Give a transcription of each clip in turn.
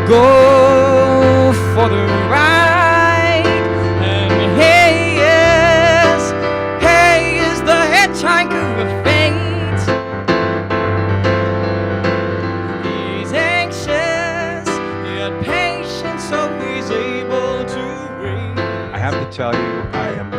Go for the ride. And hey is the hitchhiker of fate. He's anxious, yet patient, so he's able to wait. I have to tell you, I am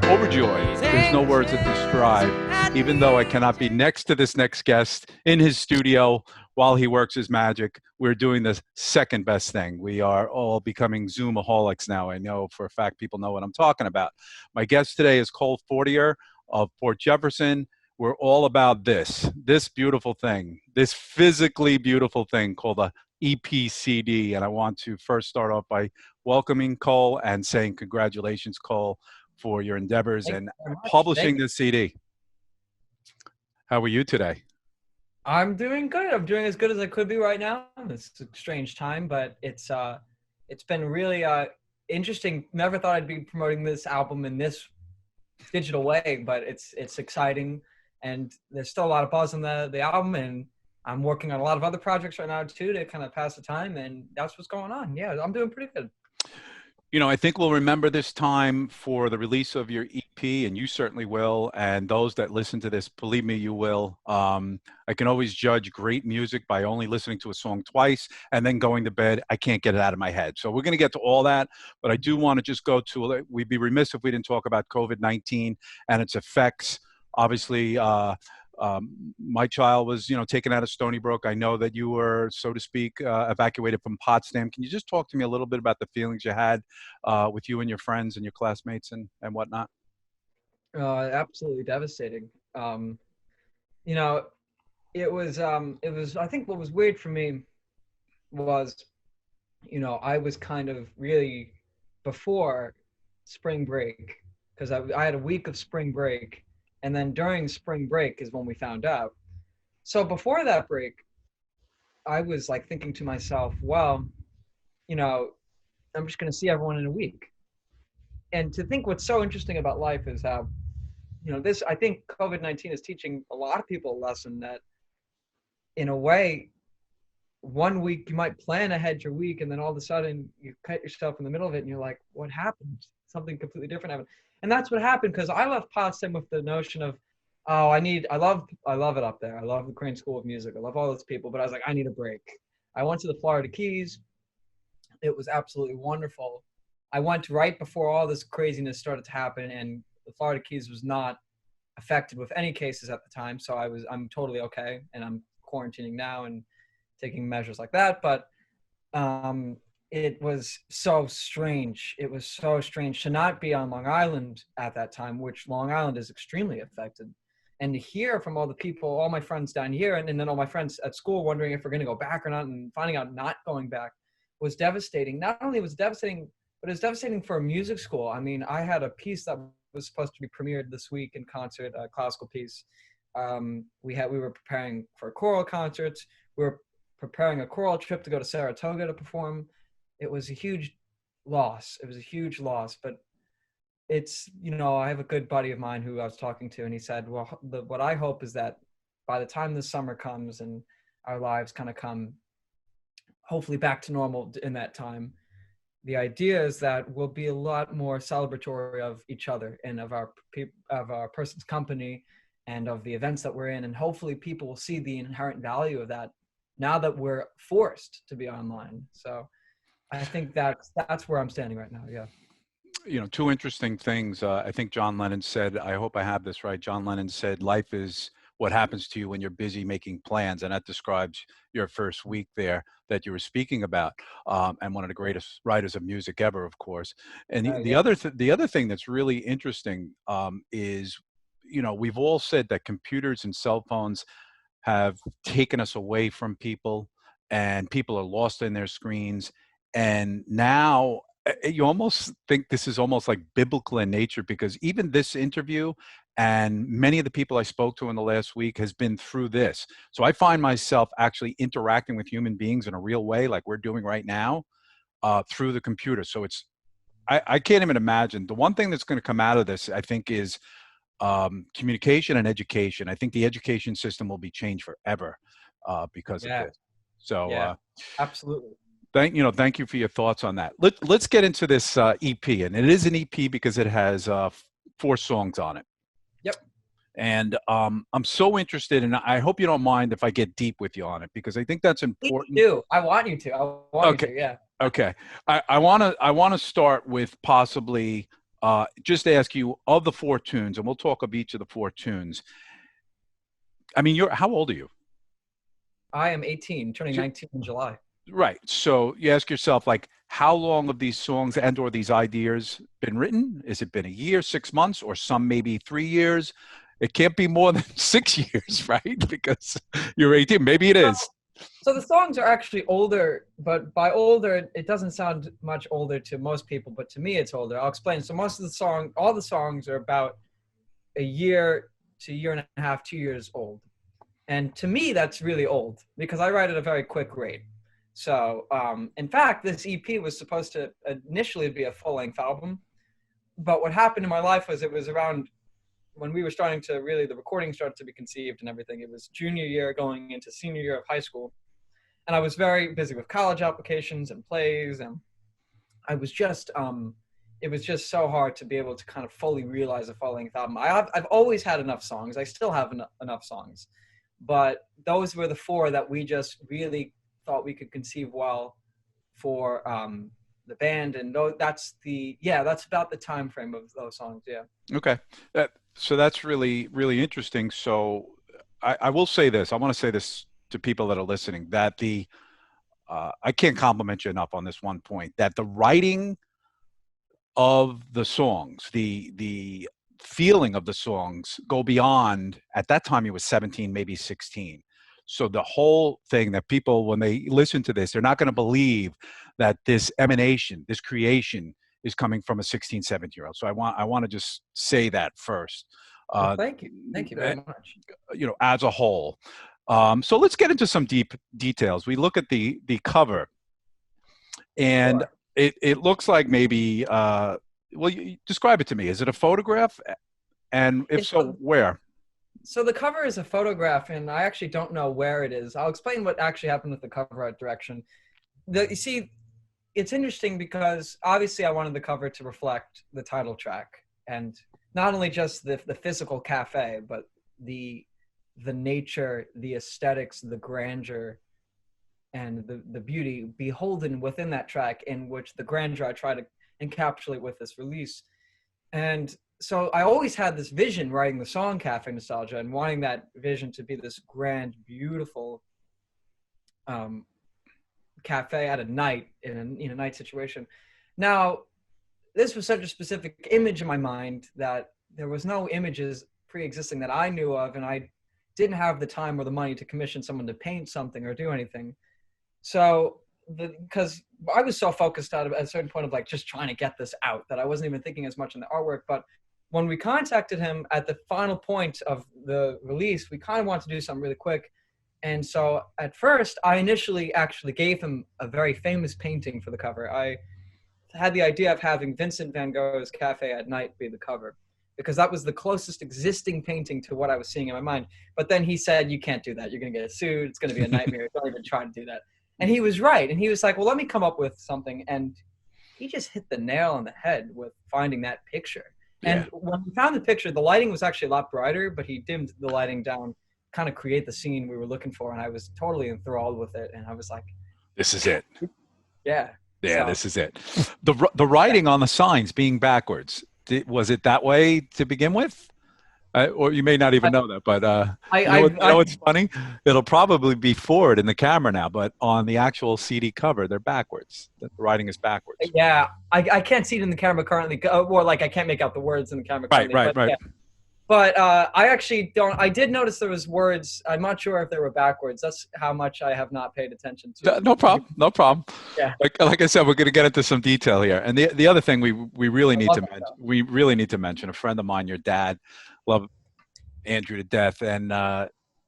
overjoyed. There's no words to describe, even though I cannot be next to this next guest in his studio while he works his magic. We're doing the second best thing. We are all becoming Zoomaholics now. I know for a fact people know what I'm talking about. My guest today is Cole Fortier of Port Jefferson. We're all about this beautiful thing, this physically beautiful thing called a EPCD. And I want to first start off by welcoming Cole and saying congratulations, Cole, for your endeavors Thank and you very much. publishing Thank you. this CD. How are you today? I'm doing good. I'm doing as good as I could be right now. It's a strange time, but it's been really interesting. Never thought I'd be promoting this album in this digital way, but it's exciting, and there's still a lot of buzz on the album, and I'm working on a lot of other projects right now too to kind of pass the time, and that's what's going on. Yeah, I'm doing pretty good. You know, I think we'll remember this time for the release of your EP, and you certainly will. And those that listen to this, believe me, you will. I can always judge great music by only listening to a song twice and then going to bed. I can't get it out of my head. So we're going to get to all that. But I do want to just go to, we'd be remiss if we didn't talk about COVID-19 and its effects. Obviously, my child was, taken out of Stony Brook. I know that you were, so to speak, evacuated from Potsdam. Can you just talk to me a little bit about the feelings you had with you and your friends and your classmates and whatnot? Absolutely devastating. You know, it was. I think what was weird for me was, I was kind of really before spring break, because I had a week of spring break, and then during spring break is when we found out. So before that break, I was like thinking to myself, well, you know, I'm just going to see everyone in a week. And to think what's so interesting about life is how, this, I think COVID-19 is teaching a lot of people a lesson that in a way, one week you might plan ahead your week, and then all of a sudden you cut yourself in the middle of it and you're like, what happened? Something completely different happened. And that's what happened, because I left Potsdam with the notion of, oh, I love it up there. I love the Crane School of Music. I love all those people, but I was like, I need a break. I went to the Florida Keys. It was absolutely wonderful. I went right before all this craziness started to happen, and the Florida Keys was not affected with any cases at the time. So I'm totally okay, and I'm quarantining now and taking measures like that. But it was so strange. It was so strange to not be on Long Island at that time, which Long Island is extremely affected. And to hear from all the people, all my friends down here, and then all my friends at school wondering if we're going to go back or not, and finding out not going back was devastating. Not only was it devastating, but it was devastating for a music school. I mean, I had a piece that was supposed to be premiered this week in concert, a classical piece. We were preparing for choral concerts. We were preparing a choral trip to go to Saratoga to perform. It was a huge loss. It was a huge loss, but it's, I have a good buddy of mine who I was talking to, and he said, well, what I hope is that by the time the summer comes and our lives kind of come hopefully back to normal in that time, the idea is that we'll be a lot more celebratory of each other and of our person's company and of the events that we're in. And hopefully people will see the inherent value of that now that we're forced to be online. So I think that's where I'm standing right now. Yeah. Two interesting things. I think John Lennon said, I hope I have this right. John Lennon said, life is what happens to you when you're busy making plans. And that describes your first week there that you were speaking about. And one of the greatest writers of music ever, of course. And Yeah. the other thing that's really interesting is, we've all said that computers and cell phones have taken us away from people, and people are lost in their screens. And now you almost think this is almost like biblical in nature, because even this interview and many of the people I spoke to in the last week has been through this. So I find myself actually interacting with human beings in a real way, like we're doing right now, through the computer. So I can't even imagine. The one thing that's going to come out of this, I think, is communication and education. I think the education system will be changed forever because of Yeah. this. So Yeah, absolutely. Thank you for your thoughts on that. Let's get into this EP, and it is an EP because it has four songs on it. Yep. And I'm so interested, and I hope you don't mind if I get deep with you on it because I think that's Please important. do. I want you to. I want you Okay, to. Yeah. okay. I wanna start with possibly just ask you of the four tunes, and we'll talk of each of the four tunes. I mean, you're how old are you? I am 18, turning 19 in July. Right. So you ask yourself, like, how long have these songs and or these ideas been written? Has it been a year, 6 months, or some maybe 3 years? It can't be more than 6 years, right? Because you're 18. Maybe it is. So the songs are actually older, but by older, it doesn't sound much older to most people, but to me, it's older. I'll explain. So most of the song, all the songs are about a year to a year and a half, 2 years old. And to me, that's really old because I write at a very quick rate. So, in fact, this EP was supposed to initially be a full length album. But what happened in my life was it was around when we were starting to really, the recording started to be conceived and everything. It was junior year going into senior year of high school. And I was very busy with college applications and plays. And I was just, it was just so hard to be able to kind of fully realize a full length album. I've always had enough songs. I still have enough songs. But those were the four that we just really thought we could conceive well for the band, and that's about the time frame of those songs. Yeah. Okay. So that's really, really interesting. So I will say this. I want to say this to people that are listening that I can't compliment you enough on this one point that the writing of the songs, the feeling of the songs go beyond. At that time, he was 17, maybe 16. So the whole thing that people, when they listen to this, they're not going to believe that this emanation, this creation, is coming from a 16, 17-year-old. So I want to just say that first. Well, Uh, thank you very much. as a whole. So let's get into some deep details. We look at the cover, and Sure. it looks like maybe well, describe it to me. Is it a photograph? And if It's so, where? So the cover is a photograph, and I actually don't know where it is. I'll explain what actually happened with the cover art direction. You see, it's interesting because obviously I wanted the cover to reflect the title track, and not only just the physical cafe, but the the nature, the aesthetics, the grandeur, and the beauty beholden within that track, in which the grandeur I try to encapsulate with this release. And so I always had this vision writing the song Cafe Nostalgia and wanting that vision to be this grand, beautiful um, cafe at a night in a night situation. Now, this was such a specific image in my mind that there was no images pre-existing that I knew of, and I didn't have the time or the money to commission someone to paint something or do anything. So, because I was so focused out of at a certain point of like just trying to get this out that I wasn't even thinking as much on the artwork. But when we contacted him at the final point of the release, we kind of wanted to do something really quick. And so at first, I initially actually gave him a very famous painting for the cover. I had the idea of having Vincent van Gogh's Cafe at Night be the cover because that was the closest existing painting to what I was seeing in my mind. But then he said, "You can't do that. You're going to get sued. It's going to be a nightmare. Don't even try to do that." And he was right. And he was like, "Well, let me come up with something." And he just hit the nail on the head with finding that picture. Yeah, And when we found the picture, the lighting was actually a lot brighter, but he dimmed the lighting down, kind of create the scene we were looking for. And I was totally enthralled with it. And I was like, this is it. yeah. Yeah, So this is it. The writing on the signs being backwards. Was it that way to begin with? Or you may not even I, know that, but you know I what's funny? It'll probably be forward in the camera now, but on the actual CD cover, they're backwards. The writing is backwards. yeah, I can't see it in the camera currently, or like I can't make out the words in the camera Right, currently. right, But right. yeah, but I actually don't. I did notice there was words. I'm not sure if they were backwards. That's how much I have not paid attention to. No problem. No problem. Yeah, Like I said, we're going to get into some detail here. And the other thing we really I need love to that mention, stuff. we really need to mention a friend of mine, your dad, love Andrew to death, and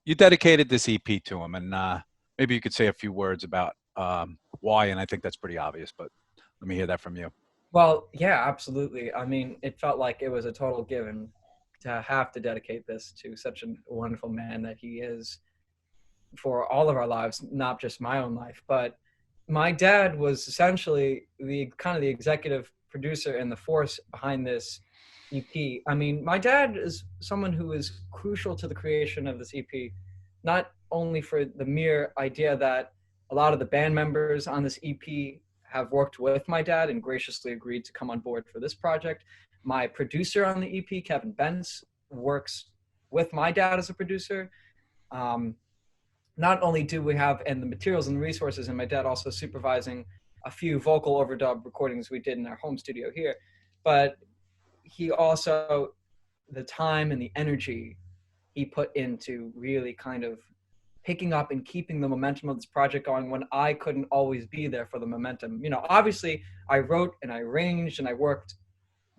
you dedicated this EP to him, and maybe you could say a few words about why. And I think that's pretty obvious, but let me hear that from you. Well, yeah, absolutely. I mean, it felt like it was a total given to have to dedicate this to such a wonderful man that he is for all of our lives, not just my own life. But my dad was essentially the kind of the executive producer and the force behind this EP. I mean, my dad is someone who is crucial to the creation of this EP, not only for the mere idea that a lot of the band members on this EP have worked with my dad and graciously agreed to come on board for this project. My producer on the EP, Kevin Bentz, works with my dad as a producer. Um, Not only do we have and the materials and the resources, and my dad also supervising a few vocal overdub recordings we did in our home studio here, but he also the time and the energy he put into really kind of picking up and keeping the momentum of this project going when I couldn't always be there for the momentum. You know, obviously I wrote and I arranged and I worked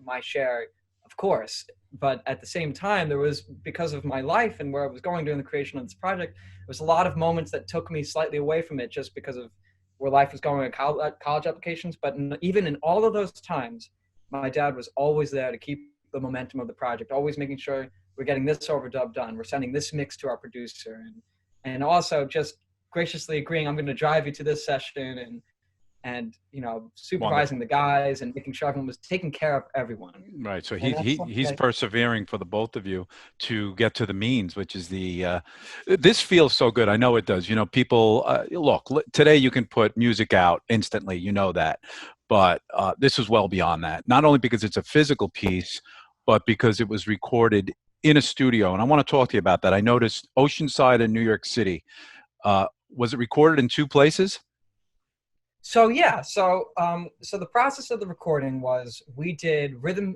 my share, of course. But at the same time, there was, because of my life and where I was going during the creation of this project, there was a lot of moments that took me slightly away from it just because of where life was going at college applications. But even in all of those times, my dad was always there to keep the momentum of the project, always making sure we're getting this overdub done, we're sending this mix to our producer, and also just graciously agreeing, I'm going to drive you to this session, and you know, supervising Wonderful. the guys and making sure everyone was taking care of everyone. Right. So And that's he's something persevering for the both of you to get to the means, which is this feels so good. I know it does. You know, people look today. You can put music out instantly. You know that, but this is well beyond that. Not only because it's a physical piece, but because it was recorded in a studio. And I want to talk to you about that. I noticed Oceanside and New York City. Was it recorded in two places? so yeah, so the process of the recording was we did rhythm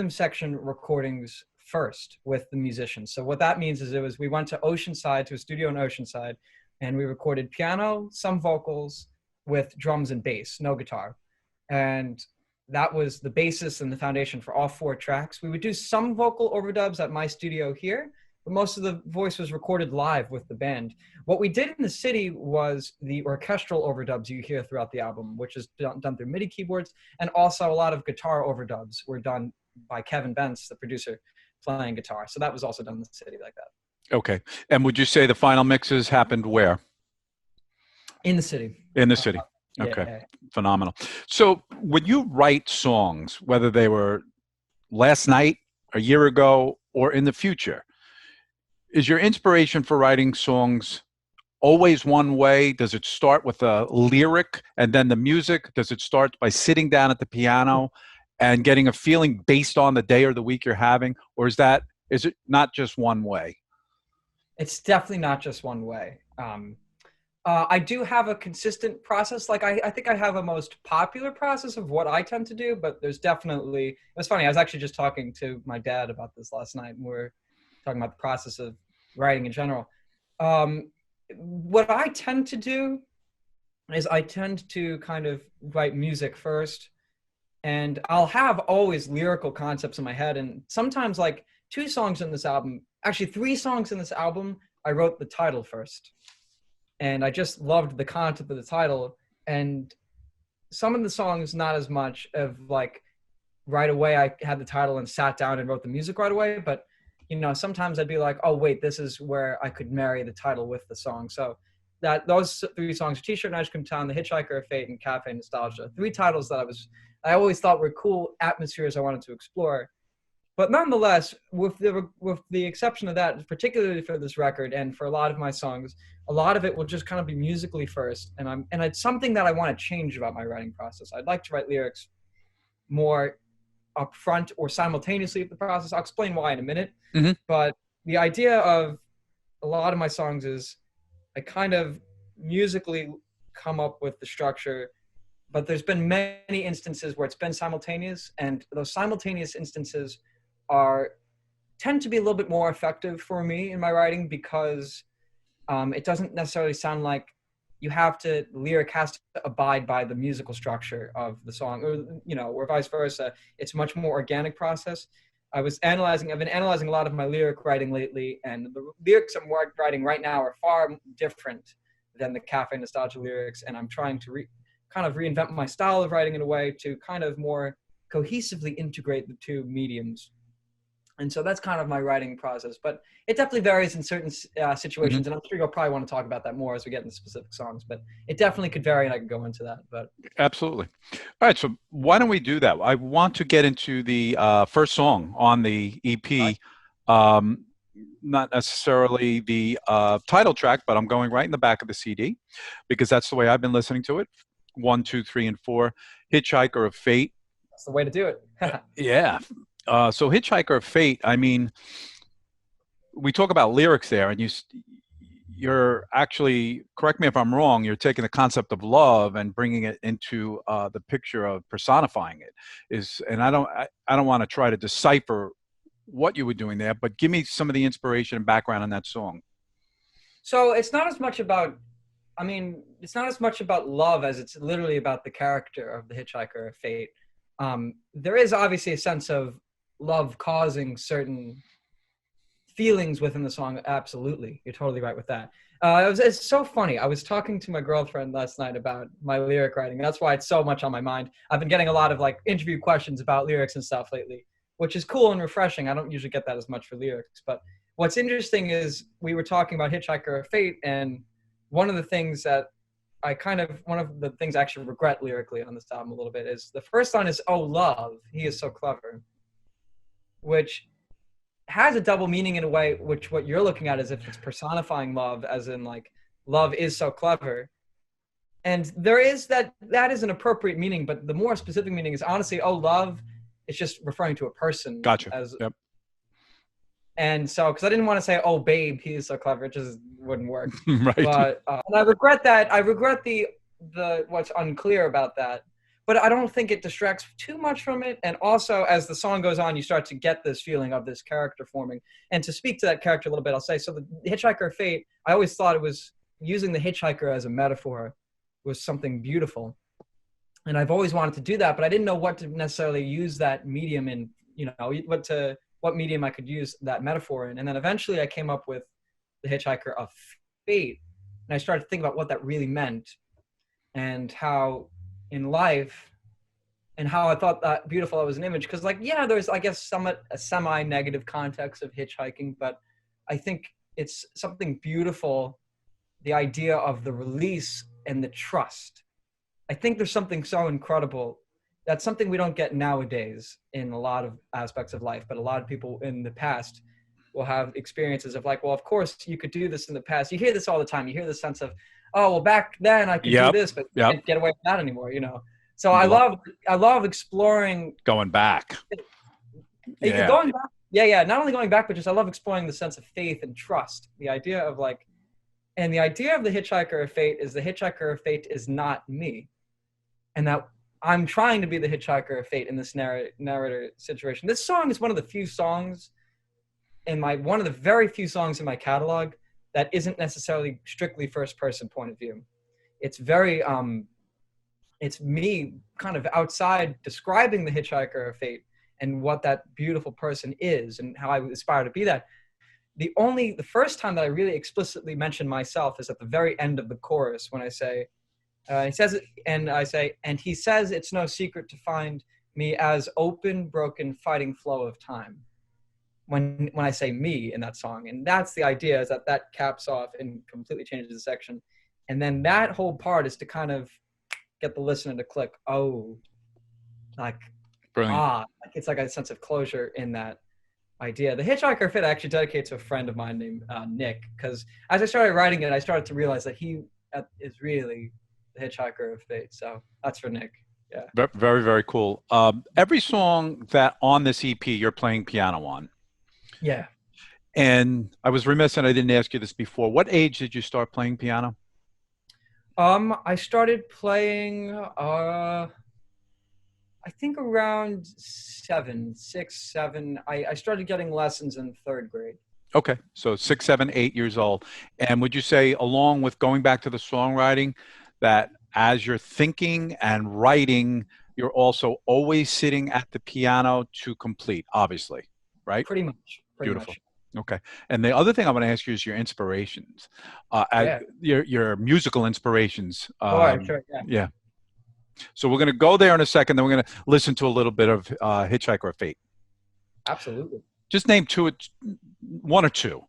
section recordings first with the musicians. So what that means is we went to Oceanside, to a studio in Oceanside, and we recorded piano, some vocals with drums and bass, no guitar. And that was the basis and the foundation for all four tracks. We would do some vocal overdubs at my studio here, but most of the voice was recorded live with the band. What we did in the city was the orchestral overdubs you hear throughout the album, which is done through MIDI keyboards, and also a lot of guitar overdubs were done by Kevin Bentz, the producer, playing guitar. So that was also done in the city like that. Okay. And would you say the final mixes happened where? In the city. In the Uh, city. Okay. yeah. Phenomenal. So when you write songs, whether they were last night, a year ago, or in the future, is your inspiration for writing songs always one way? Does it start with a lyric and then the music? Does it start by sitting down at the piano and getting a feeling based on the day or the week you're having? Or is it not just one way? It's definitely not just one way. I do have a consistent process. Like I think I have a most popular process of what I tend to do, but there's definitely, it was funny. I was actually just talking to my dad about this last night, and we're talking about the process of writing in general. What I tend to do is I tend to kind of write music first, and I'll have always lyrical concepts in my head. And sometimes, like two songs in this album, actually three songs in this album, I wrote the title first, and I just loved the concept of the title. And some of the songs, not as much of like right away. I had the title and sat down and wrote the music right away, but you know, sometimes I'd be like, oh wait, this is where I could marry the title with the song. So that those three songs, T-shirt, Night Come Town, The Hitchhiker of Fate, and Cafe Nostalgia, three titles that I always thought were cool atmospheres I wanted to explore. But nonetheless, with the exception of that, particularly for this record and for a lot of my songs, a lot of it will just kind of be musically first, and it's something that I want to change about my writing process. I'd like to write lyrics more upfront or simultaneously with the process. I'll explain why in a minute. Mm-hmm. But the idea of a lot of my songs is I kind of musically come up with the structure, but there's been many instances where it's been simultaneous, and those simultaneous instances are tend to be a little bit more effective for me in my writing because it doesn't necessarily sound like lyric has to abide by the musical structure of the song, or you know, or vice versa. It's a much more organic process. I've been analyzing a lot of my lyric writing lately, and the lyrics I'm writing right now are far different than the Cafe Nostalgia lyrics, and I'm trying to kind of reinvent my style of writing in a way to kind of more cohesively integrate the two mediums. And so that's kind of my writing process, but it definitely varies in certain Mhm. situations. And I'm sure you'll probably want to talk about that more as we get into specific songs, but it definitely could vary and I could go into that. But Absolutely. All right, so why don't we do that? I want to get into the first song on the EP. Um, Not necessarily the title track, but I'm going right in the back of the CD because that's the way I've been listening to it. One, two, three, and four. Hitchhiker of Fate. that's the way to do it. Yeah. So Hitchhiker of Fate. I mean, we talk about lyrics there, and you're actually, correct me if I'm wrong, you're taking the concept of love and bringing it into the picture of personifying it. And I don't want to try to decipher what you were doing there, but give me some of the inspiration and background on that song. So it's not as much about, I mean, it's not as much about love as it's literally about the character of the Hitchhiker of Fate. There is obviously a sense of love causing certain feelings within the song. Absolutely, you're totally right with that. It's so funny. I was talking to my girlfriend last night about my lyric writing. That's why it's so much on my mind. I've been getting a lot of like interview questions about lyrics and stuff lately, which is cool and refreshing. I don't usually get that as much for lyrics, but what's interesting is we were talking about Hitchhiker of Fate, and one of the things that one of the things I actually regret lyrically on this album a little bit is the first line is, "Oh, love, he is so clever," which has a double meaning in a way, which what you're looking at is if it's personifying love, as in like love is so clever. And there is that is an appropriate meaning, but the more specific meaning is honestly, oh, love, it's just referring to a person Gotcha. as, Yep. and so because I didn't want to say, oh, babe, he is so clever, it just wouldn't work. Right. But and I regret that. I regret the what's unclear about that, but I don't think it distracts too much from it. And also, as the song goes on, you start to get this feeling of this character forming. And to speak to that character a little bit, I'll say so. The Hitchhiker of Fate. I always thought it was using the hitchhiker as a metaphor was something beautiful, and I've always wanted to do that, but I didn't know what to necessarily use that medium in. You know, what medium I could use that metaphor in. And then eventually, I came up with the Hitchhiker of Fate, and I started to think about what that really meant and how in life and how I thought that beautiful was an image. Because like, yeah, there's, I guess, somewhat a semi-negative context of hitchhiking, but I think it's something beautiful, the idea of the release and the trust. I think there's something so incredible. That's something we don't get nowadays in a lot of aspects of life, but a lot of people in the past will have experiences of like, well, of course you could do this in the past. You hear this all the time. You hear the sense of, oh, well, back then I could do Yep. this, but Yep. can't get away with that anymore, you know? So Lo- I love exploring Going back. Yeah. going back. Yeah, yeah. Not only going back, but just I love exploring the sense of faith and trust. The idea of like, and the idea of the Hitchhiker of Fate is the Hitchhiker of Fate is not me, and that I'm trying to be the Hitchhiker of Fate in this narrator situation. This song is one of the few songs in my one of the very few songs in my catalog that isn't necessarily strictly first person point of view. It's very it's me kind of outside describing the Hitchhiker of Fate and what that beautiful person is and how I aspire to be that. The first time that I really explicitly mention myself is at the very end of the chorus when I say, he says it, and I say, and he says it's no secret to find me as open, broken, fighting flow of time. When I say me in that song, and that's the idea is that caps off and completely changes the section, and then that whole part is to kind of get the listener to click, oh, like Brilliant. like it's like a sense of closure in that idea. The Hitchhiker Fit I actually dedicate to a friend of mine named Nick, because as I started writing it, I started to realize that he is really the Hitchhiker of Fate. So that's for Nick. Yeah. Very, very cool. Every song that on this EP you're playing piano on. Yeah. And I was remiss and I didn't ask you this before. What age did you start playing piano? I started playing I think around 6, 7. I started getting lessons in 3rd grade. Okay, so 6, 7, 8 years old. And would you say, along with going back to the songwriting, that as you're thinking and writing, you're also always sitting at the piano to complete, obviously, right? Pretty much. Pretty Beautiful. much. Okay. And the other thing I want to ask you is your inspirations, Yeah. your musical inspirations. Sure. Yeah. Yeah. So we're going to go there in a second. Then we're going to listen to a little bit of Hitchhiker of Fate. Absolutely. Just name two, one or two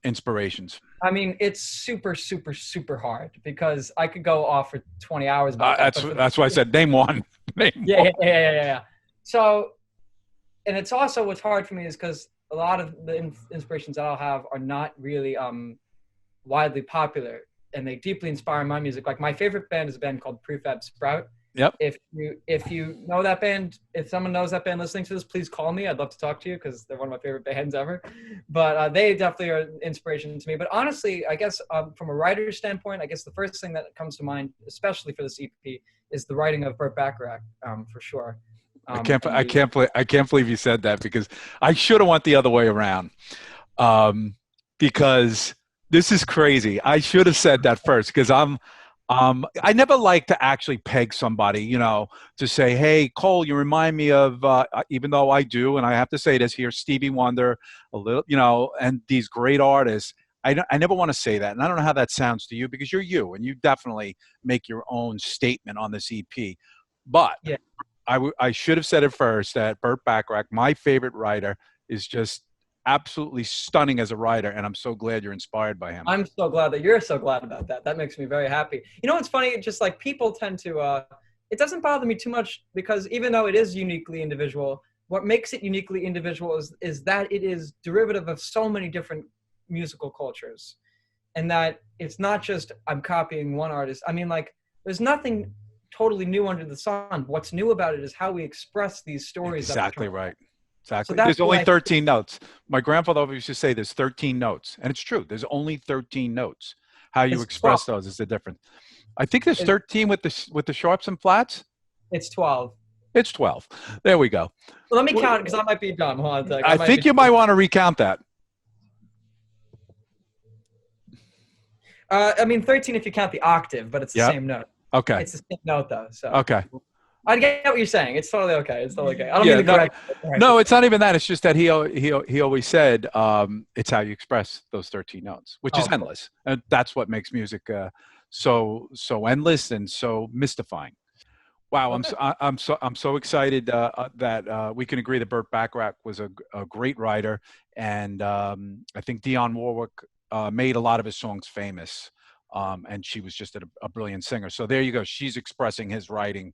inspirations. I mean, it's super, super, super hard because I could go off for 20 hours about that. But for That's why I said name one. Name yeah, one. yeah, yeah, yeah, yeah, yeah. So, and it's also what's hard for me is because a lot of the inspirations that I'll have are not really widely popular, and they deeply inspire my music. Like my favorite band is a band called Prefab Sprout. Yep. If you know that band, if someone knows that band listening to this, please call me. I'd love to talk to you because they're one of my favorite bands ever. But they definitely are an inspiration to me. But honestly, I guess from a writer's standpoint, I guess the first thing that comes to mind, especially for this EP, is the writing of Burt Bacharach, for sure. I can't believe you said that because I should have went the other way around. Because this is crazy. I should have said that first because I never like to actually peg somebody, to say, hey, Cole, you remind me of, even though I do, and I have to say this here, Stevie Wonder, a little, and these great artists. I never want to say that. And I don't know how that sounds to you because you're you and you definitely make your own statement on this EP. But Yeah. I should have said it first that Burt Bacharach, my favorite writer, is just absolutely stunning as a writer, and I'm so glad you're inspired by him. I'm so glad that you're so glad about that. That makes me very happy. You know what's funny? Just like people tend to, it doesn't bother me too much because even though it is uniquely individual, what makes it uniquely individual is that it is derivative of so many different musical cultures, and that it's not just I'm copying one artist. I mean, like there's nothing totally new under the sun. What's new about it is how we express these stories. Exactly right. Exactly. So There's only 13 notes. My grandfather always used to say there's 13 notes, and it's true. There's only 13 notes. How you express 12. those is the difference. I think there's It's, 13 with the sharps and flats. it's 12. It's 12. There we go. Well, let me count because I might be dumb. Hold on a second. I think you might want to recount that. I mean, 13 if you count the octave, but it's the same note. Okay. It's the same note, though. So okay. I get what you're saying. It's totally okay. It's totally okay. I don't mean to correct. No, it's not even that. It's just that he always said it's how you express those 13 notes, which is endless. And that's what makes music so endless and so mystifying. Wow, I'm so excited that we can agree that Burt Bacharach was a great writer, and I think Dionne Warwick made a lot of his songs famous, and she was just a brilliant singer. So there you go. She's expressing his writing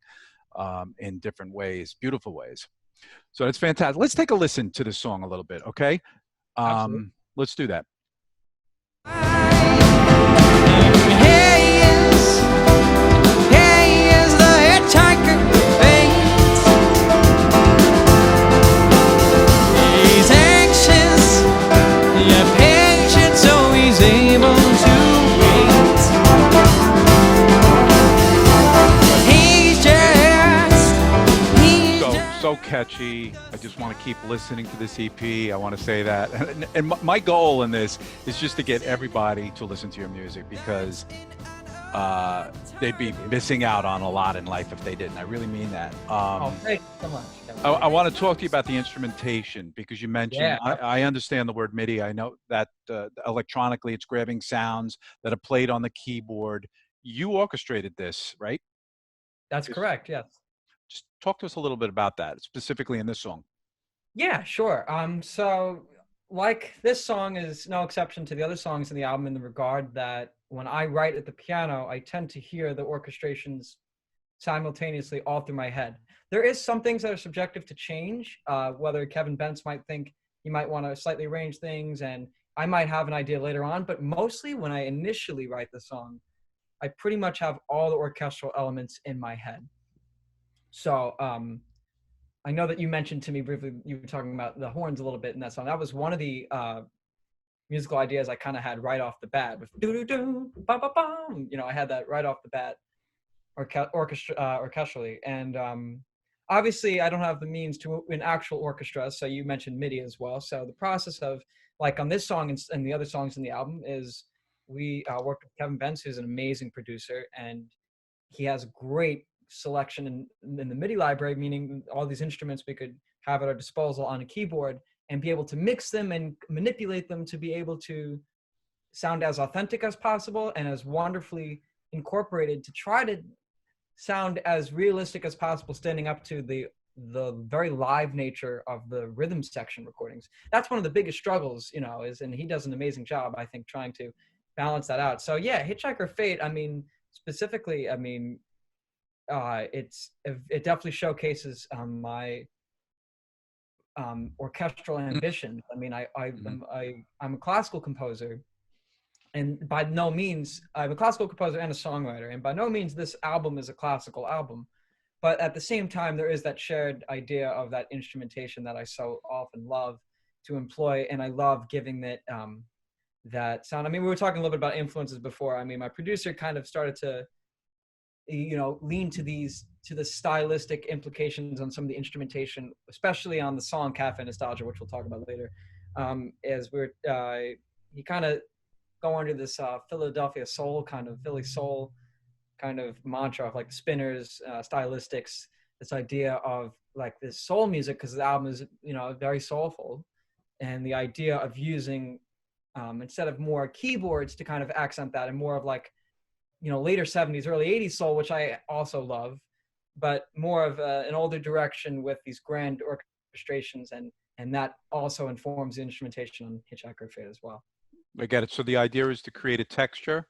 in different ways, beautiful ways. So it's fantastic. Let's take a listen to the song a little bit, okay? Let's do that. Catchy. I just want to keep listening to this EP. I want to say that. And my goal in this is just to get everybody to listen to your music because they'd be missing out on a lot in life if they didn't. I really mean that. Thank you so much. I want to talk to you about the instrumentation because you mentioned, I understand the word MIDI. I know that electronically it's grabbing sounds that are played on the keyboard. You orchestrated this, right? That's correct, yes. Just talk to us a little bit about that, specifically in this song. Yeah, sure. So like this song is no exception to the other songs in the album in the regard that when I write at the piano, I tend to hear the orchestrations simultaneously all through my head. There is some things that are subjective to change, whether Kevin Bentz might think he might want to slightly arrange things and I might have an idea later on, but mostly when I initially write the song, I pretty much have all the orchestral elements in my head. So I know that you mentioned to me briefly, you were talking about the horns a little bit in that song. That was one of the musical ideas I kind of had right off the bat with doo-doo-doo, ba-ba-bum. I had that right off the bat orchestrally. And obviously I don't have the means to an actual orchestra. So you mentioned MIDI as well. So the process of like on this song and the other songs in the album is we worked with Kevin Bentz, who's an amazing producer, and he has great selection in the MIDI library, meaning all these instruments we could have at our disposal on a keyboard and be able to mix them and manipulate them to be able to sound as authentic as possible and as wonderfully incorporated to try to sound as realistic as possible, standing up to the the very live nature of the rhythm section recordings. That's one of the biggest struggles, and he does an amazing job, I think, trying to balance that out. So yeah, Hitchhiker Fate, I mean, specifically, I mean, it definitely showcases my orchestral ambitions. I mean, Mhm. I'm a classical composer, and by no means I'm a classical composer and a songwriter, and by no means this album is a classical album. But at the same time, there is that shared idea of that instrumentation that I so often love to employ, and I love giving that sound. I mean, we were talking a little bit about influences before. I mean, my producer kind of started to lean to the stylistic implications on some of the instrumentation, especially on the song Cafe Nostalgia, which we'll talk about later. As we're he kind of go under this Philadelphia soul, kind of Philly soul kind of mantra of like the Spinners stylistics, this idea of like this soul music, because the album is very soulful, and the idea of using instead of more keyboards to kind of accent that, and more of like later 70s, early 80s soul, which I also love, but more of an older direction with these grand orchestrations, and that also informs the instrumentation on Hitchhiker Fate as well. I get it. So the idea is to create a texture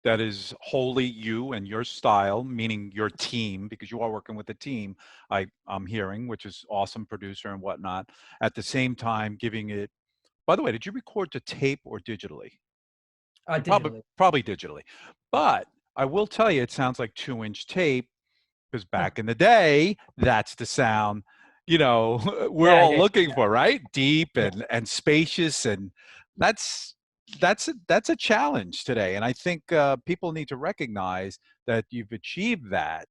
that is wholly you and your style, meaning your team, because you are working with a team, I'm hearing, which is awesome, producer and whatnot. At the same time, giving it, by the way, did you record to tape or digitally? You probably Digitally. probably digitally. But I will tell you, it sounds like 2-inch tape, because back in the day, that's the sound, we're Yeah, all yeah, looking for, right? Deep yeah. and spacious, and that's that's a challenge today. And I think people need to recognize that you've achieved that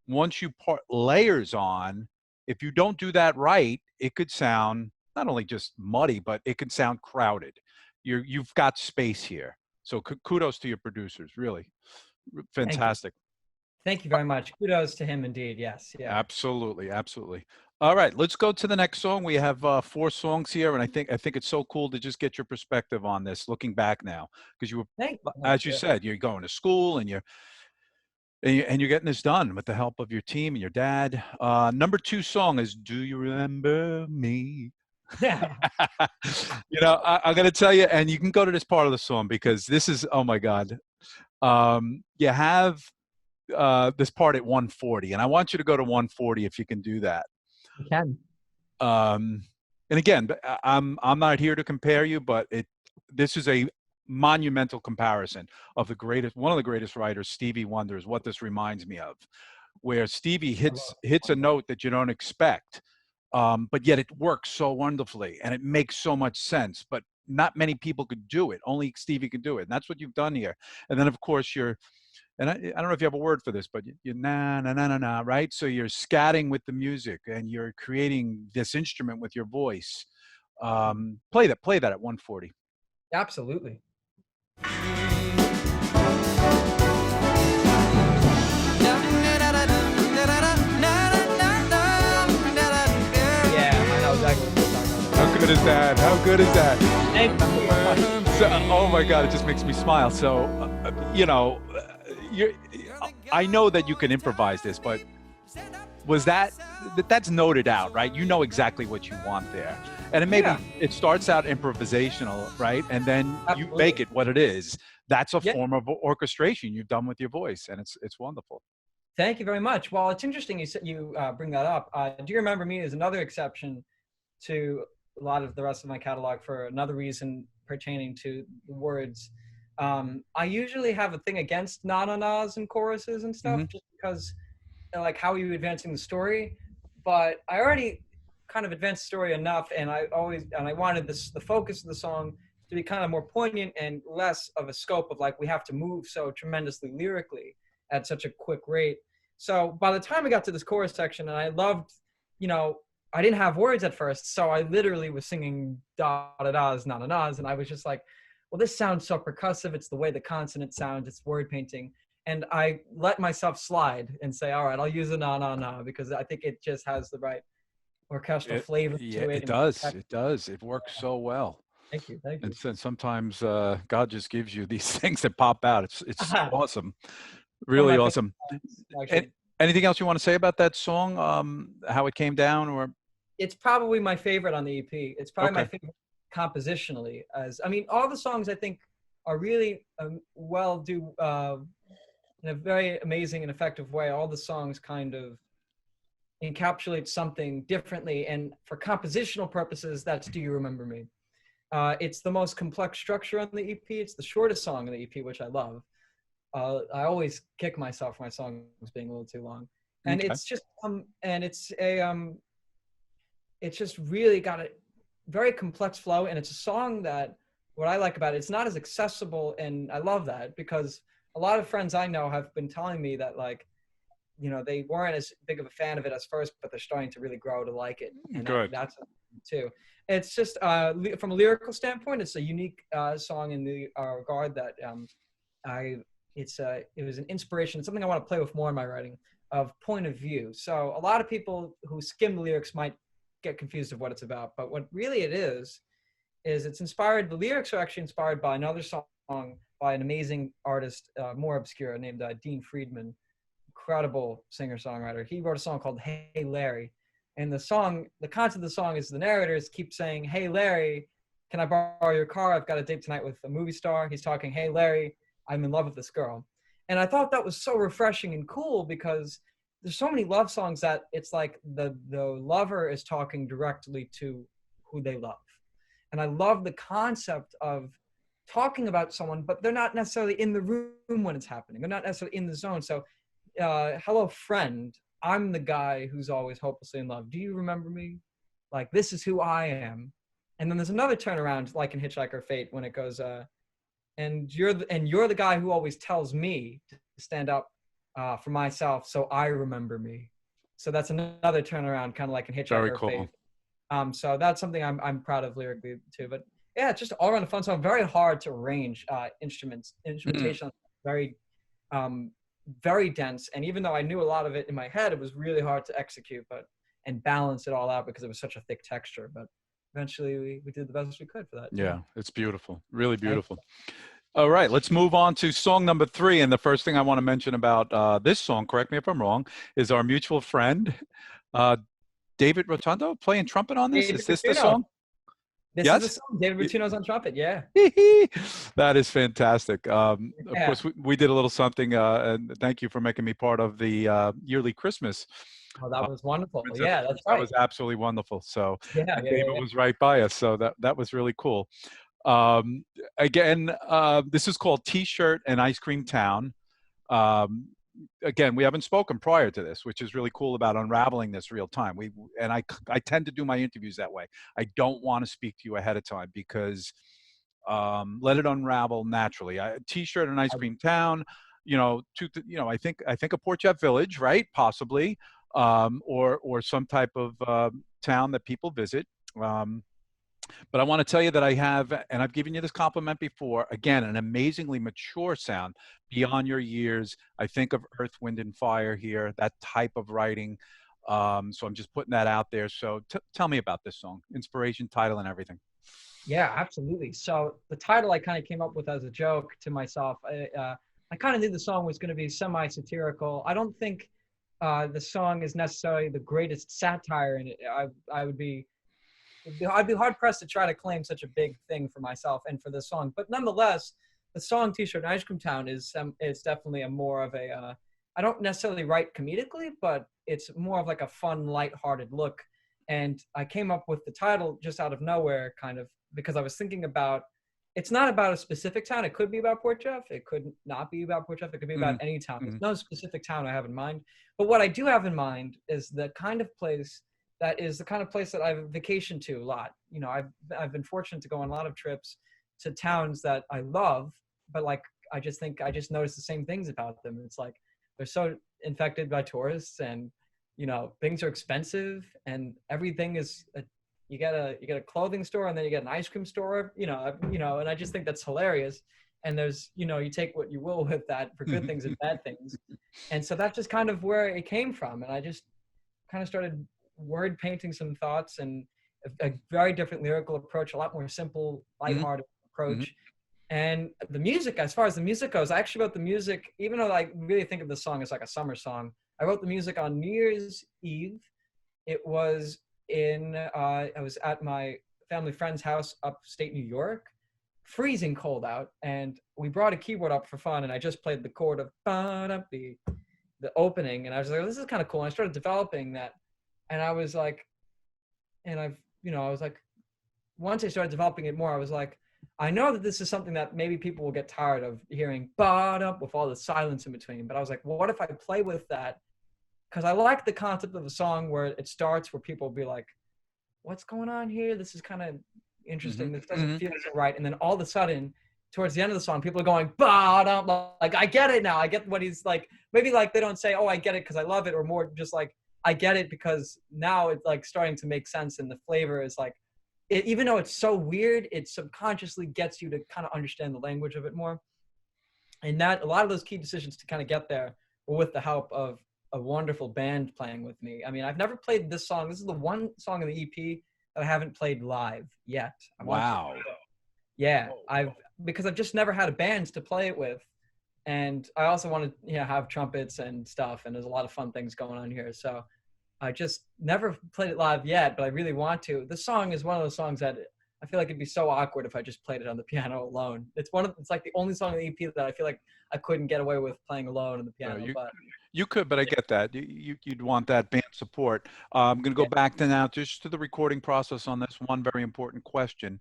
once you put layers on, if you don't do that right, it could sound not only just muddy, but it can sound crowded. You've got space here. So kudos to your producers, really Thank you. fantastic. Thank you very much. Kudos to him indeed. Yes. Yeah. Absolutely, absolutely. All right, let's go to the next song. We have 4 songs here, and I think it's so cool to just get your perspective on this, looking back now, because you were, Thank you. Thank as you you. said, you're going to school and you're getting this done with the help of your team and your dad. Number 2 song is "Do You Remember Me?" Yeah. I'm going to tell you, and you can go to this part of the song because this is, oh my God. You have this part at 140, and I want you to go to 140 if you can do that. You can. Um, and again, I'm not here to compare you, but this is a monumental comparison of one of the greatest writers, Stevie Wonder, is what this reminds me of, where Stevie I love hits a Wonder. note that you don't expect, but yet it works so wonderfully and it makes so much sense. But not many people could do it. Only Stevie could do it, and that's what you've done here. And then, of course, and I don't know if you have a word for this, but you na na na na na, right? So you're scatting with the music and you're creating this instrument with your voice. Play that at 140. Absolutely. Yeah, I know exactly what you're talking about. How good is that? How good is that? Thank you so much. So, oh my God, it just makes me smile. So, you're, I know that you can improvise this, but was that's noted out, right? You know exactly what you want there. And Yeah, it starts out improvisational, right? And then you make absolutely. it what it is. That's a Yeah. form of orchestration you've done with your voice, and it's wonderful. Thank you very much. Well, it's interesting you said you bring that up. Do you remember me as another exception to a lot of the rest of my catalog for another reason pertaining to the words? I usually have a thing against na-na-nas and choruses and Hmm. stuff, just because like how are you advancing the story? But I already kind of advanced the story enough, and I wanted the focus of the song to be kind of more poignant and less of a scope of like we have to move so tremendously lyrically at such a quick rate. So by the time I got to this chorus section, and I loved, you know, I didn't have words at first, so I literally was singing da da da's, na na na's, and I was just like, well, this sounds so percussive. It's the way the consonant sounds. It's word painting, and I let myself slide and say, all right, I'll use a na na na because I think it just has the right orchestral flavor Yeah, to it. it And does. It does. It works so well. thank you, thank And you. so sometimes God just gives you these things that pop out. It's awesome, One of really my favorite awesome. songs, And actually. Anything else you want to say about that song? How it came down, or It's probably my favorite on the EP. It's probably my okay, favorite compositionally. As I mean, all the songs I think are really well do in a very amazing and effective way. All the songs kind of encapsulate something differently, and for compositional purposes, that's "Do You Remember Me." It's the most complex structure on the EP. It's the shortest song on the EP, which I love. I always kick myself for my songs being a little too long, and okay, it's just and it's just really got a very complex flow, and it's a song that what I like about it, it's not as accessible, and I love that because a lot of friends I know have been telling me that like they weren't as big of a fan of it as first, but they're starting to really grow to like it, and good. that's too. It's just from a lyrical standpoint, it's a unique song in the regard that I it was an inspiration. It's something I want to play with more in my writing of point of view. So a lot of people who skim the lyrics might get confused of what it's about, but what really it is it's inspired. The lyrics are actually inspired by another song by an amazing artist, more obscure, named Dean Friedman, incredible singer-songwriter. He wrote a song called "Hey Larry," and the concept of the song is the narrators keep saying, "Hey Larry, can I borrow your car? I've got a date tonight with a movie star." He's talking, "Hey Larry, I'm in love with this girl," and I thought that was so refreshing and cool because there's so many love songs that it's like the lover is talking directly to who they love, and I love the concept of talking about someone, but they're not necessarily in the room when it's happening. They're not necessarily in the zone. So hello friend, I'm the guy who's always hopelessly in love. Do you remember me? Like, this is who I am. And then there's another turnaround, like in Hitchhiker Fate, when it goes, and you're the guy who always tells me to stand up for myself, so I remember me. So that's another turnaround, kind of like in Very Hitchhiker Fate. cool. So that's something I'm proud of lyrically too. But yeah, it's just all around a fun song. Very hard to arrange Mm. instrumentation, very um, very dense. And even though I knew a lot of it in my head, it was really hard to execute, and balance it all out because it was such a thick texture. But eventually we did the best we could for that. Yeah. Yeah, it's beautiful, really Thank beautiful. All right, let's move on to song number 3. And the first thing I want to mention about this song, correct me if I'm wrong, is our mutual friend, uh, David Rotundo, playing trumpet on this. David Is this the Bertuno. song? This is the Yes? song. David Bertuno's on trumpet. Yeah. That is fantastic. Of Yeah. course, we did a little something, and thank you for making me part of the yearly Christmas. Oh, that was wonderful. Friends at the Yeah, that's Church. That right. was absolutely wonderful. So, Yeah, and yeah, David yeah. was right by us, so that was really cool. Um, again, this is called T-shirt and Ice Cream Town. Um, again, we haven't spoken prior to this, which is really cool about unraveling this real time. I tend to do my interviews that way. I don't want to speak to you ahead of time because let it unravel naturally. T-shirt and Ice Cream Town, I think a Port Village, right? Possibly, or some type of town that people visit. Um, but I want to tell you that I have, and I've given you this compliment before, again, an amazingly mature sound beyond your years. I think of Earth, Wind, and Fire here, that type of writing. So I'm just putting that out there. So tell me about this song, inspiration, title, and everything. Yeah, absolutely. So the title I kind of came up with as a joke to myself. I kind of knew the song was going to be semi-satirical. I don't think the song is necessarily the greatest satire in it. I'd be hard pressed to try to claim such a big thing for myself and for this song. But nonetheless, the song "T-shirt and Ice Cream Town" is definitely a more of a. I don't necessarily write comedically, but it's more of like a fun, lighthearted look. And I came up with the title just out of nowhere, kind of because I was thinking about. It's not about a specific town. It could be about Port Jeff. It could not be about Port Jeff. It could be about Mm, any town. There's mm, no specific town I have in mind. But what I do have in mind is the kind of place that is the kind of place that I've vacationed to a lot. I've been fortunate to go on a lot of trips to towns that I love, but like I just think I just noticed the same things about them. It's like they're so infected by tourists, and things are expensive, and everything is you get a clothing store, and then you get an ice cream store. And I just think that's hilarious. And there's you take what you will with that for good things and bad things, and so that's just kind of where it came from. And I just kind of started word painting some thoughts, and a very different lyrical approach, a lot more simple, mm, lighthearted mm, approach. And the music, as far as the music goes, I actually wrote the music, even though I really think of the song as like a summer song, I wrote the music on New Year's Eve. It was I was at my family friend's house upstate New York, freezing cold out, and we brought a keyboard up for fun, and I just played the chord of the opening, and I was like, this is kind of cool. And I started developing that, and I was like, and I was like, once I started developing it more, I was like, I know that this is something that maybe people will get tired of hearing ba-da with all the silence in between. But I was like, what if I play with that? Because I like the concept of a song where it starts where people will be like, what's going on here? This is kind of interesting. This doesn't feel so right. And then all of a sudden, towards the end of the song, people are going, ba-da, like, I get it now. I get what he's like. Maybe like they don't say, oh, I get it because I love it, or more just like, I get it because now it's like starting to make sense, and the flavor is like, even though it's so weird, it subconsciously gets you to kind of understand the language of it more. And that a lot of those key decisions to kind of get there were with the help of a wonderful band playing with me. I mean, I've never played this song. This is the one song in the EP that I haven't played live yet. I want to. Wow. Yeah, because I've just never had a band to play it with, and I also want to have trumpets and stuff. And there's a lot of fun things going on here. So I just never played it live yet, but I really want to. This song is one of those songs that I feel like it'd be so awkward if I just played it on the piano alone. It's like the only song on the EP that I feel like I couldn't get away with playing alone on the piano. You could, but I get that. You'd want that band support. I'm going to go back to now just to the recording process on this one very important question.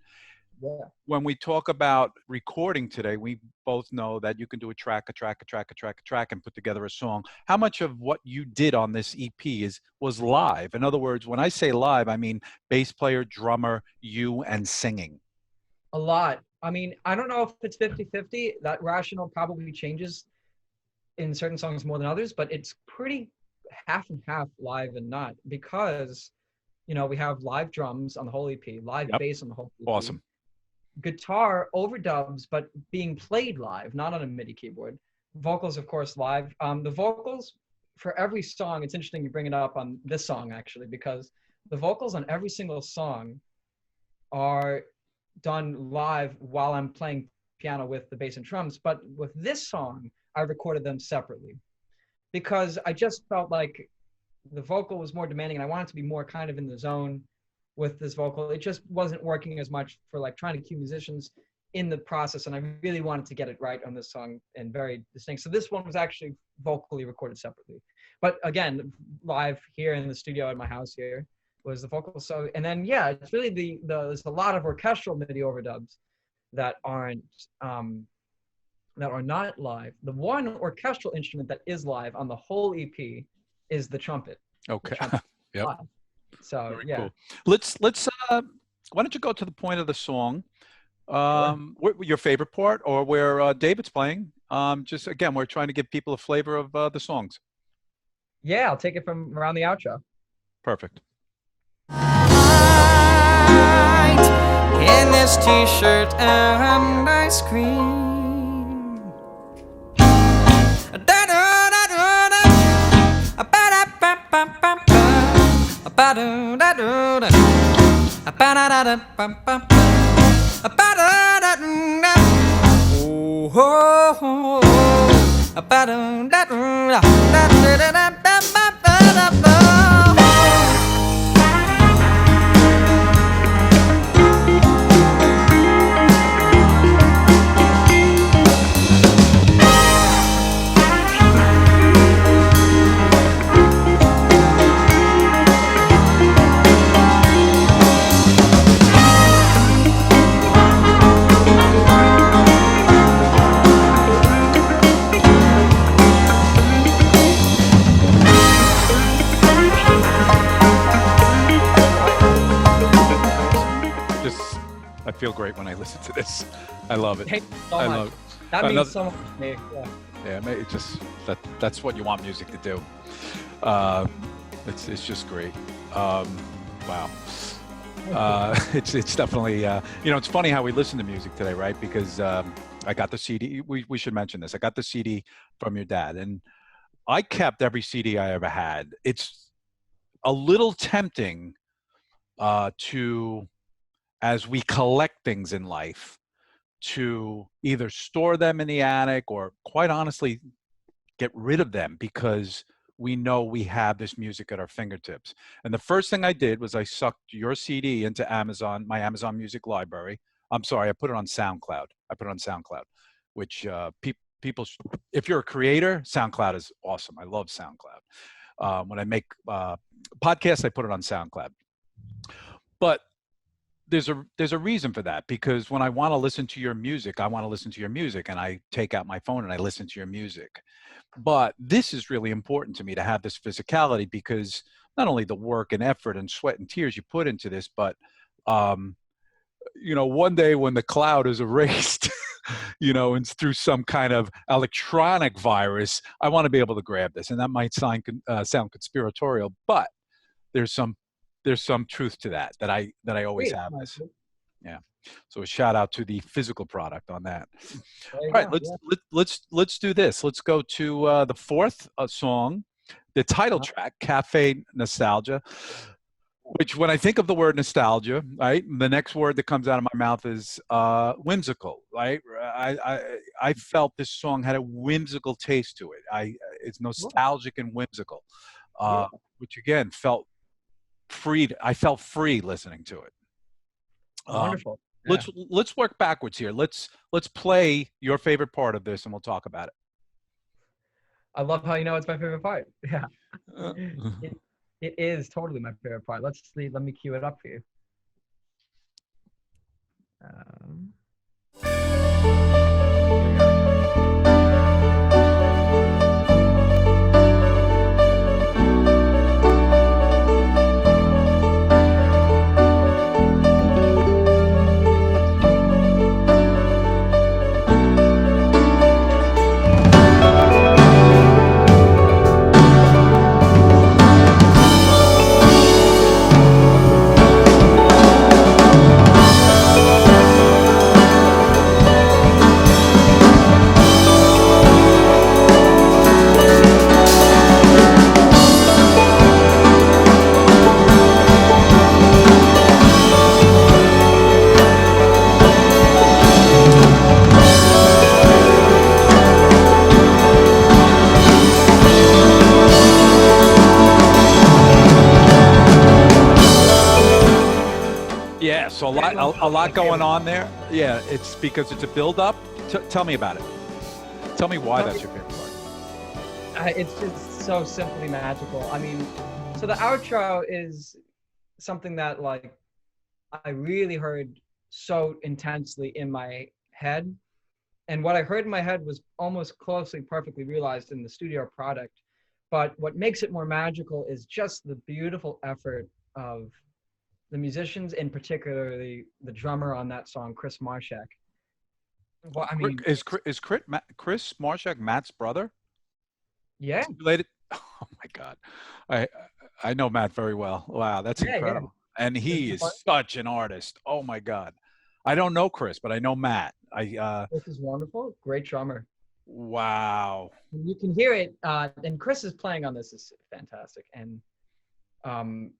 Yeah. When we talk about recording today, we both know that you can do a track, and put together a song. How much of what you did on this EP was live? In other words, when I say live, I mean bass player, drummer, you, and singing. A lot. I mean, I don't know if it's 50-50. That rationale probably changes in certain songs more than others, but it's pretty half and half live and not, because, we have live drums on the whole EP, live bass on the whole EP. Awesome. Guitar overdubs, but being played live, not on a MIDI keyboard. Vocals, of course, live. The vocals for every song, it's interesting you bring it up on this song, actually, because the vocals on every single song are done live while I'm playing piano with the bass and drums. But with this song, I recorded them separately because I just felt like the vocal was more demanding, and I wanted to be more kind of in the zone with this vocal. It just wasn't working as much for like trying to cue musicians in the process, and I really wanted to get it right on this song and very distinct. So this one was actually vocally recorded separately, but again, live here in the studio at my house here was the vocal. So, and then it's really there's a lot of orchestral MIDI overdubs that are not live. The one orchestral instrument that is live on the whole EP is the trumpet. Okay. Yep. Live. So very cool. Let's why don't you go to the point of the song, your favorite part, or where David's playing. Just again, we're trying to give people a flavor of the songs. Yeah, I'll take it from around the outro. Perfect. In this t-shirt and ice cream. I feel great when I listen to this. I love it. Thank you so much. That means so much to me. Yeah, it just that's what you want music to do. It's just great. Wow. It's definitely it's funny how we listen to music today, right? Because I got the CD. We should mention this. I got the CD from your dad, and I kept every CD I ever had. It's a little tempting to, as we collect things in life, to either store them in the attic or, quite honestly, get rid of them, because we know we have this music at our fingertips. And the first thing I did was I sucked your CD into Amazon, my Amazon Music library. I'm sorry, I put it on SoundCloud. I put it on SoundCloud, which people, if you're a creator, SoundCloud is awesome. I love SoundCloud. When I make podcasts, I put it on SoundCloud. But there's a reason for that, because when I want to listen to your music, I want to listen to your music, and I take out my phone and I listen to your music. But this is really important to me, to have this physicality, because not only the work and effort and sweat and tears you put into this, but one day when the cloud is erased, and through some kind of electronic virus, I want to be able to grab this. And that might sound conspiratorial, but there's some truth to that I always have this. Yeah. So a shout out to the physical product on that. All right, let's do this. Let's go to the fourth song, the title track, Cafe Nostalgia. Which, when I think of the word nostalgia, right, the next word that comes out of my mouth is whimsical. Right, I felt this song had a whimsical taste to it. It's nostalgic and whimsical, which again felt free. I felt free listening to it. Wonderful. Yeah. Let's work backwards here. Let's play your favorite part of this, and we'll talk about it. I love how you know it's my favorite part. Yeah. It is totally my favorite part. Let me cue it up for you. So a lot going on there. Yeah, it's because it's a build up. Tell me about it. Tell me why that's your favorite part. It's just so simply magical. I mean, so the outro is something that like I really heard so intensely in my head. And what I heard in my head was almost closely perfectly realized in the studio product. But what makes it more magical is just the beautiful effort of the musicians, in particular the drummer on that song, Chris Marshak. Well, I mean, is Chris Marshak Matt's brother? Yeah. Related? Oh my God, I know Matt very well. Wow, that's incredible. Yeah. And he is such an artist. Oh my God, I don't know Chris, but I know Matt. This is wonderful. Great drummer. Wow. You can hear it, and Chris is playing on this is fantastic. And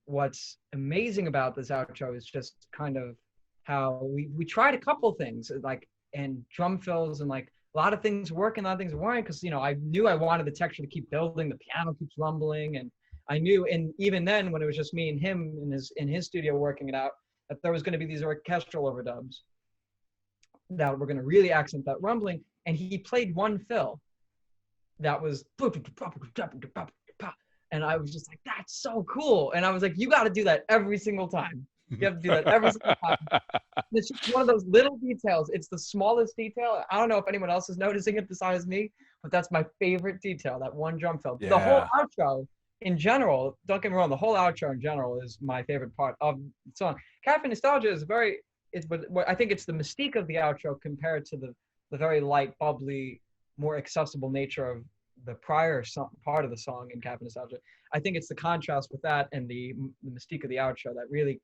what's amazing about this outro is just kind of how we tried a couple things, like, and drum fills and like a lot of things working, a lot of things weren't, because I knew I wanted the texture to keep building, the piano keeps rumbling, and I knew, and even then when it was just me and him in his studio working it out, that there was going to be these orchestral overdubs that were going to really accent that rumbling. And he played one fill that was, and I was just like, that's so cool. And I was like, you got to do that every single time. You have to do that every single time. It's just one of those little details. It's the smallest detail. I don't know if anyone else is noticing it besides me, but that's my favorite detail, that one drum fill. Yeah. The whole outro in general, don't get me wrong, the whole outro in general is my favorite part of the song. Cafe Nostalgia is I think it's the mystique of the outro compared to the very light, bubbly, more accessible nature of the prior part of the song in Cafe Nostalgia. I think it's the contrast with that and the mystique of the outro that really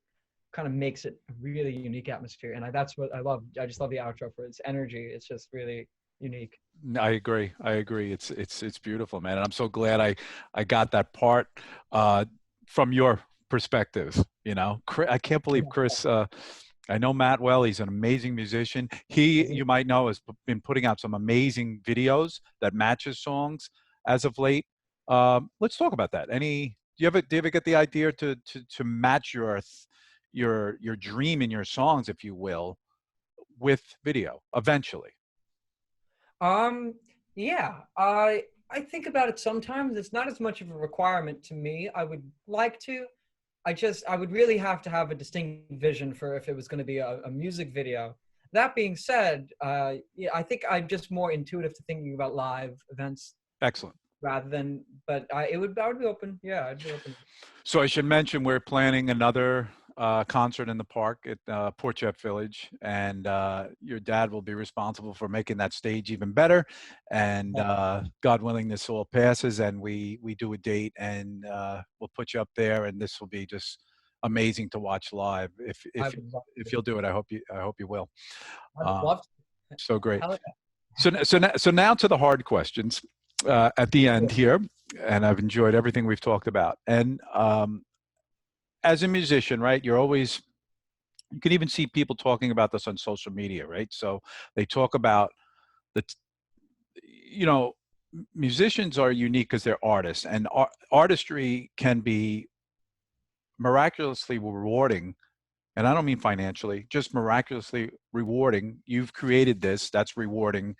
kind of makes it a really unique atmosphere. And that's what I love. I just love the outro for its energy. It's just really unique. I agree. It's beautiful, man. And I'm so glad I got that part from your perspective. I can't believe Chris, I know Matt well. He's an amazing musician. You might know, has been putting out some amazing videos that match his songs as of late. Let's talk about that. Do you ever get the idea to match your dream in your songs, if you will, with video eventually? Um, yeah, I think about it sometimes. It's not as much of a requirement to me. I would like to. I would really have to have a distinct vision for if it was going to be a music video. That being said, yeah, I think I'm just more intuitive to thinking about live events Excellent. rather than. But I would be open. Yeah, I'd be open. So I should mention we're planning another concert in the park at Port Village, and your dad will be responsible for making that stage even better. And God willing, this all passes, and we do a date, and we'll put you up there, and this will be just amazing to watch live. I would love If to. you'll do it, I hope you will. I'd Uh, love to. so great. Hell So now to the hard questions at the yeah. end here, and I've enjoyed everything we've talked about. And as a musician, right, you can even see people talking about this on social media, right? So they talk about the, you know, musicians are unique because they're artists, and artistry can be miraculously rewarding. And I don't mean financially, just miraculously rewarding. You've created this, that's rewarding,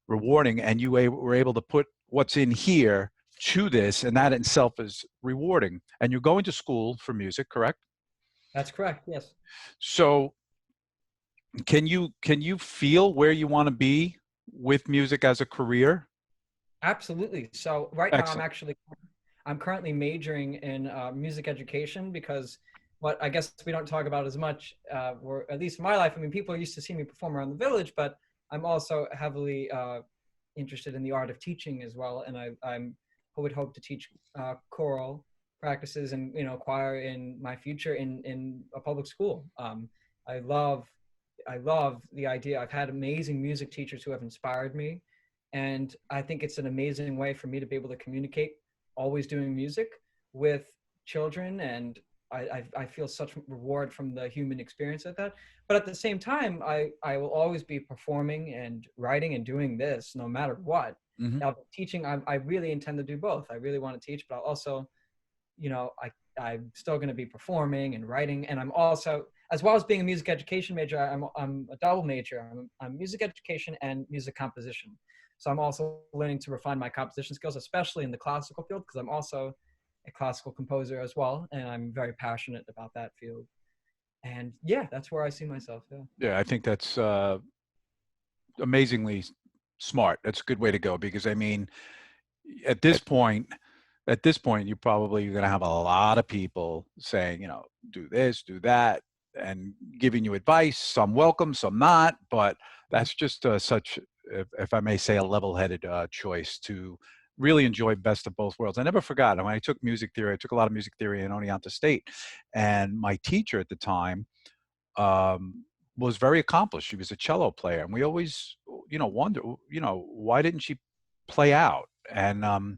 and were able to put what's in here to this, and that in itself is rewarding. And you're going to school for music, correct? That's correct. Yes. So can you feel where you want to be with music as a career? Absolutely. So right now Excellent. I'm currently majoring in music education because what I guess we don't talk about as much, or at least in my life. I mean, people used to see me perform around the village, but I'm also heavily interested in the art of teaching as well, and I would hope to teach choral practices and choir in my future in a public school. I love I love the idea. I've had amazing music teachers who have inspired me, and I think it's an amazing way for me to be able to communicate, always doing music with children, and I feel such reward from the human experience of that. But at the same time, I will always be performing and writing and doing this no matter what. Hmm. Now, teaching, I really intend to do both. I really want to teach, but I'll also, I'm still going to be performing and writing, and I'm also, as well as being a music education major, I'm a double major. I'm music education and music composition. So I'm also learning to refine my composition skills, especially in the classical field, because I'm also a classical composer as well, and I'm very passionate about that field. And yeah, that's where I see myself. Yeah. Yeah, I think that's amazingly smart. That's a good way to go because I mean, at this point, you're probably going to have a lot of people saying, do this, do that, and giving you advice. Some welcome, some not, but that's just such, if I may say, a level-headed choice to really enjoy best of both worlds. I never forgot when I took music theory. I took a lot of music theory in Oneonta State, and my teacher at the time was very accomplished. She was a cello player, and we always, wonder, why didn't she play out? And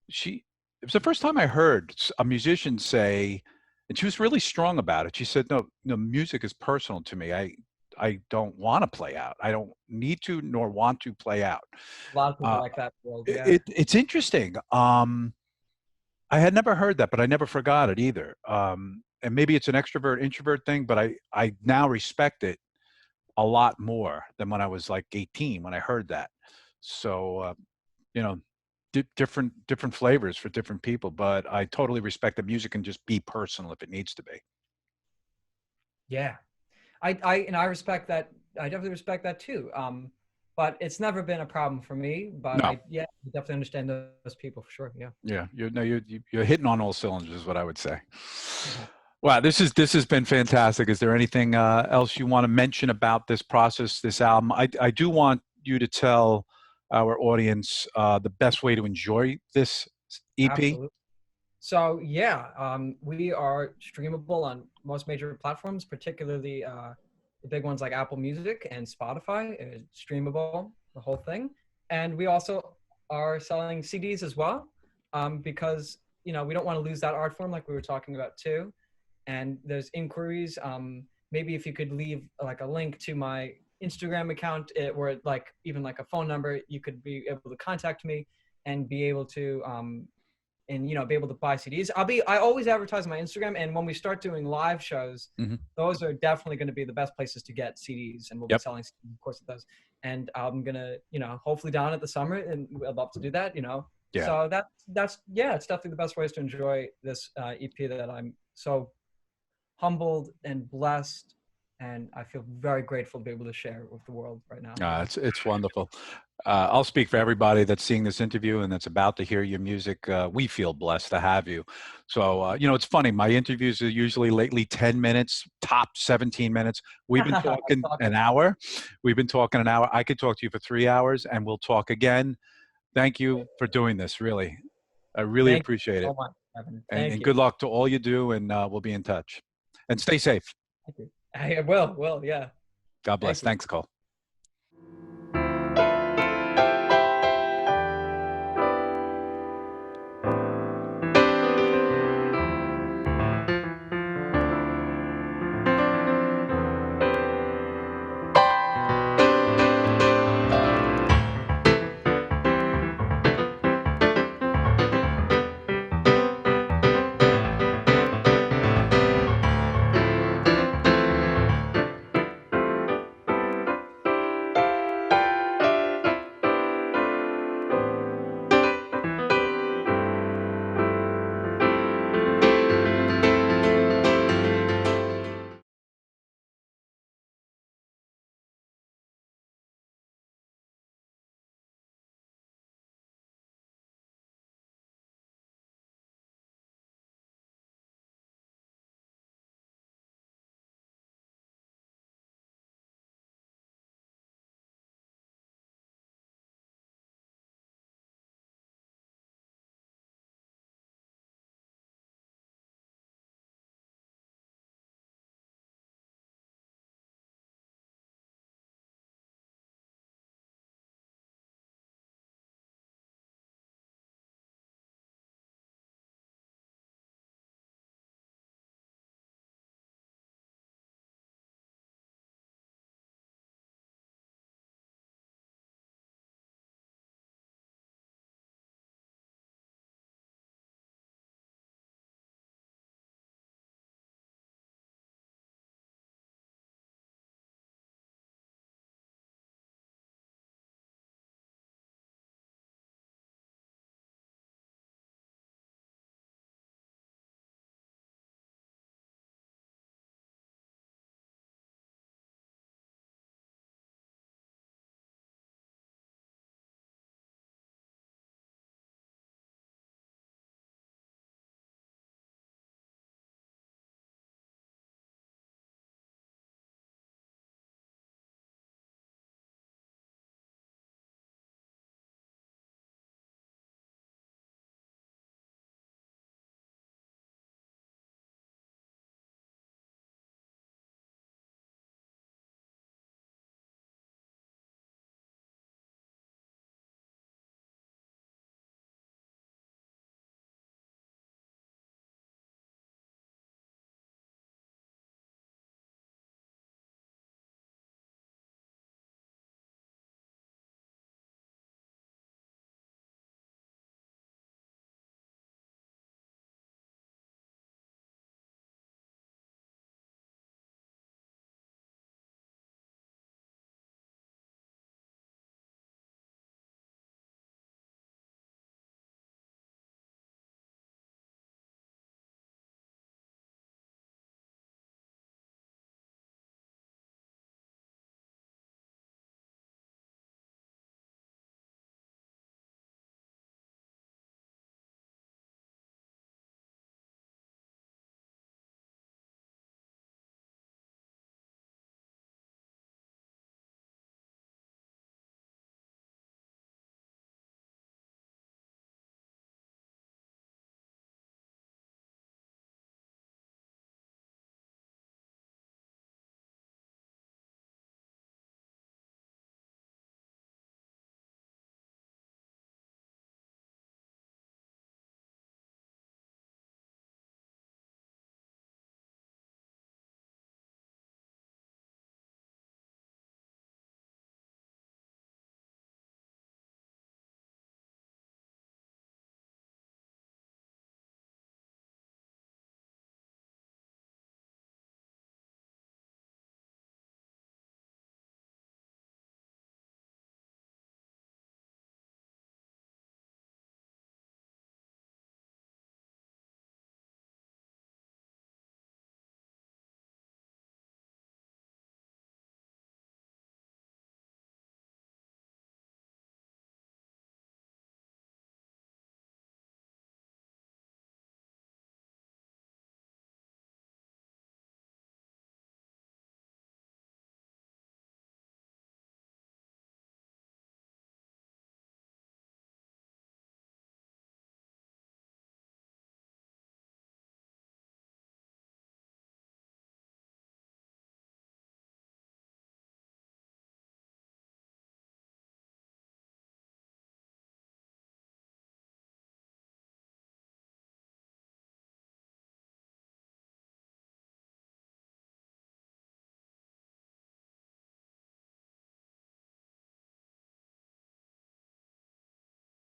she it was the first time I heard a musician say, and she was really strong about it. She said, "No, no, music is personal to me. I don't want to play out. I don't need to nor want to play out." A lot of people Uh, like that world. Yeah. it's interesting. I had never heard that, but I never forgot it either. And maybe it's an extrovert introvert thing, but I now respect it a lot more than when I was like 18 when I heard that. So you know, different flavors for different people, but I totally respect that music can just be personal if it needs to be. Yeah. I respect that. I definitely respect that too. But it's never been a problem for me. But No, yeah, I definitely understand those people for sure. Yeah. yeah, you're hitting on all cylinders, is what I would say. Wow, this has been fantastic. Is there anything else you want to mention about this process, this album? I do want you to tell our audience the best way to enjoy this EP. Absolutely. So yeah, we are streamable on most major platforms, particularly the big ones like Apple Music and Spotify. It's streamable, the whole thing. And we also are selling CDs as well, because we don't want to lose that art form like we were talking about too. And there's inquiries. Maybe if you could leave like a link to my Instagram account, where like even like a phone number, you could be able to contact me. and be able to and be able to buy CDs. I always advertise on my Instagram, and when we start doing live shows, those are definitely going to be the best places to get CDs, and we'll be selling CDs, of course, at those. And I'm gonna, hopefully down at the summer, and I'd love to do that. Yeah. So that's it's definitely the best ways to enjoy this EP that I'm so humbled and blessed, and I feel very grateful to be able to share with the world right now. It's wonderful. I'll speak for everybody that's seeing this interview and that's about to hear your music. We feel blessed to have you. So, it's funny. My interviews are usually lately 10 minutes, top 17 minutes. We've been talking an hour. We've been talking an hour. I could talk to you for 3 hours, and we'll talk again. Thank you for doing this, really. I really appreciate it. So much, Evan. And good luck to all you do, and we'll be in touch. And stay safe. Thank you. I will, yeah. God bless. Thanks, Cole.